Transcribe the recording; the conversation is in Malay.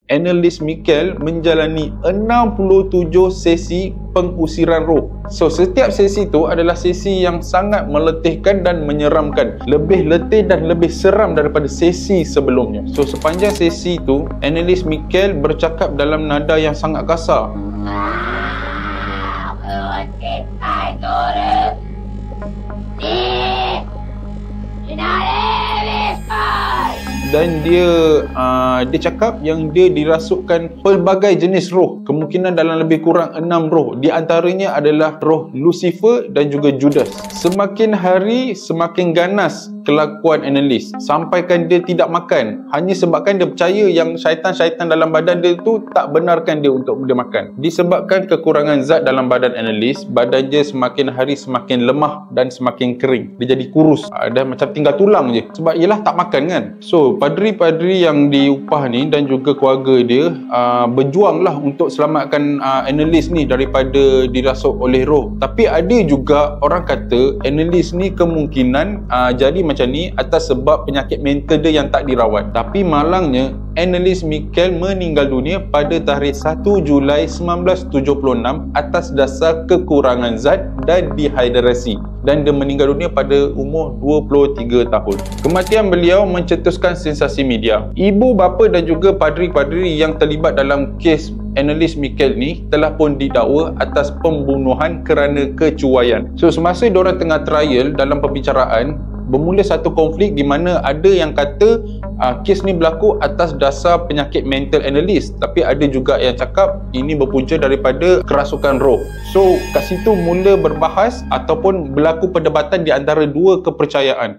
analis Mikel menjalani 67 sesi pengusiran roh. So, setiap sesi tu adalah sesi yang sangat meletihkan dan menyeramkan. Lebih letih dan lebih seram daripada sesi sebelumnya. So, sepanjang sesi tu, analis Mikel bercakap dalam nada yang sangat kasar. Dan dia cakap yang dia dirasukkan pelbagai jenis roh, kemungkinan dalam lebih kurang 6 roh. Di antaranya adalah roh Lucifer dan juga Judas. Semakin hari semakin ganas kelakuan analis, sampaikan dia tidak makan hanya sebabkan dia percaya yang syaitan-syaitan dalam badan dia tu tak benarkan dia untuk dia makan. Disebabkan kekurangan zat dalam badan analis, badan dia semakin hari semakin lemah dan semakin kering. Dia jadi kurus, dah macam tinggal tulang je, sebab ialah tak makan kan. So padri-padri yang diupah ni dan juga keluarga dia berjuanglah untuk selamatkan analis ni daripada dirasuk oleh roh. Tapi ada juga orang kata analis ni kemungkinan jadi macam ni atas sebab penyakit mental dia yang tak dirawat. Tapi malangnya analis Mikel meninggal dunia pada tarikh 1 Julai 1976 atas dasar kekurangan zat dan dehidrasi, dan dia meninggal dunia pada umur 23 tahun. Kematian beliau mencetuskan sensasi media. Ibu bapa dan juga padri-padri yang terlibat dalam kes analis Mikel ni telah pun didakwa atas pembunuhan kerana kecuaian. So semasa diorang tengah trial, dalam pembicaraan bermula satu konflik di mana ada yang kata kes ni berlaku atas dasar penyakit mental analis, tapi ada juga yang cakap ini berpunca daripada kerasukan roh. So kat situ mula berbahas ataupun berlaku perdebatan di antara dua kepercayaan.